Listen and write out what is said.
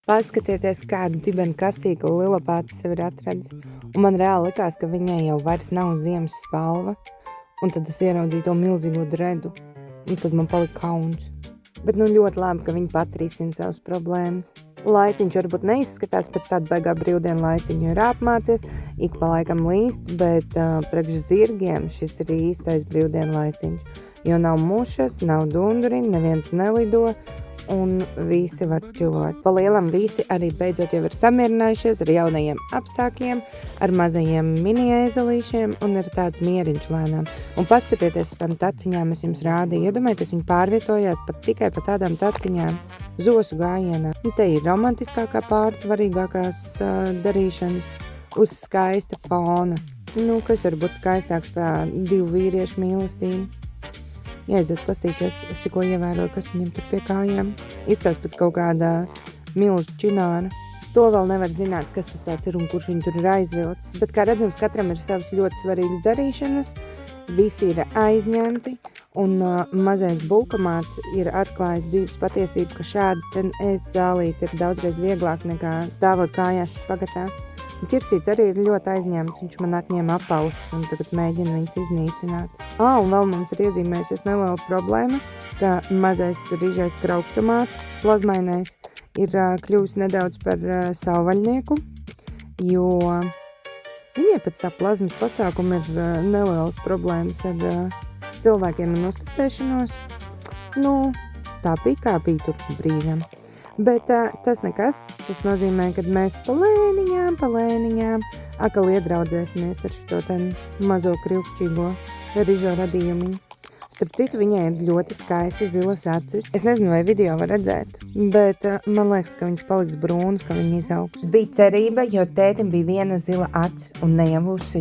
Paskatieties, kādu dibenu kasīgu Lilapāts sev ir atradis. Un man reāli likās, ka viņai jau vairs nav ziemas spalva. Un tad es ieraudzīju to milzīgo dredu. Un tad man palika kauns. Bet ļoti labi, ka viņa pat risina savas problēmas. Laiciņš varbūt neizskatās pēc tāda baigā brīvdienu laiciņu, jo ir apmācies, ik pa laikam līst, bet priekš zirgiem šis ir īstais brīvdienu laiciņš. Jo nav mušas, nav dunduriņi, neviens nelido, un visi var čilot. Pa lielam visi arī beidzot jau ir samierinājušies ar jaunajiem apstākļiem, ar mazajiem mini-ēzelīšiem un ir tāds mieriņš lēnām. Un paskatieties uz tām taciņām, es jums rādīju, iedomājieties, viņi pārvietojās tikai pa tādām taciņām zosu gājienā. Un te ir romantiskākā pārsvarīgākās darīšanas uz skaista fona. Kas var būt skaistāks par divu vīriešu mīlestību? Jāiziet pastīties, es tikko ievēroju, kas viņam tur pie kājām. Izstās pēc kaut kāda milža čināra. To vēl nevar zināt, kas tas tāds ir un kurš viņu tur ir aizvilcis. Bet, kā redzams, katram ir savas ļoti svarīgas darīšanas. Visi ir aizņemti. Un mazais bulkamāts ir atklājis dzīves patiesību, ka šādi ēst zālīti ir daudzreiz vieglāk nekā stāvot kājās pagatā. Kirsīts arī ir ļoti aizņemts, viņš man atņēma apaušas un tagad mēģina viņas iznīcināt. Un vēl mums ir iezīmējusies neliela problēma, ka mazais rīžais kraukštomāts, plazmainais, ir kļuvis nedaudz par savvaļnieku, jo viņai pēc tā plazmas pasākuma ir nelielas problēmas ar cilvēkiem un uzticēšanos. Tā bija tur brīžam. Bet tas nekas, tas nozīmē, ka mēs palēniņām atkal iedraudzēsimies ar šo mazo krilkšķīgo rižo radījumiņu. Starp citu, viņai ir ļoti skaisti zilas acis. Es nezinu, vai video var redzēt, bet man liekas, ka viņš paliks brūns, ka viņa izaugs. Bija cerība, jo tētim bija viena zila acis un ne jau uz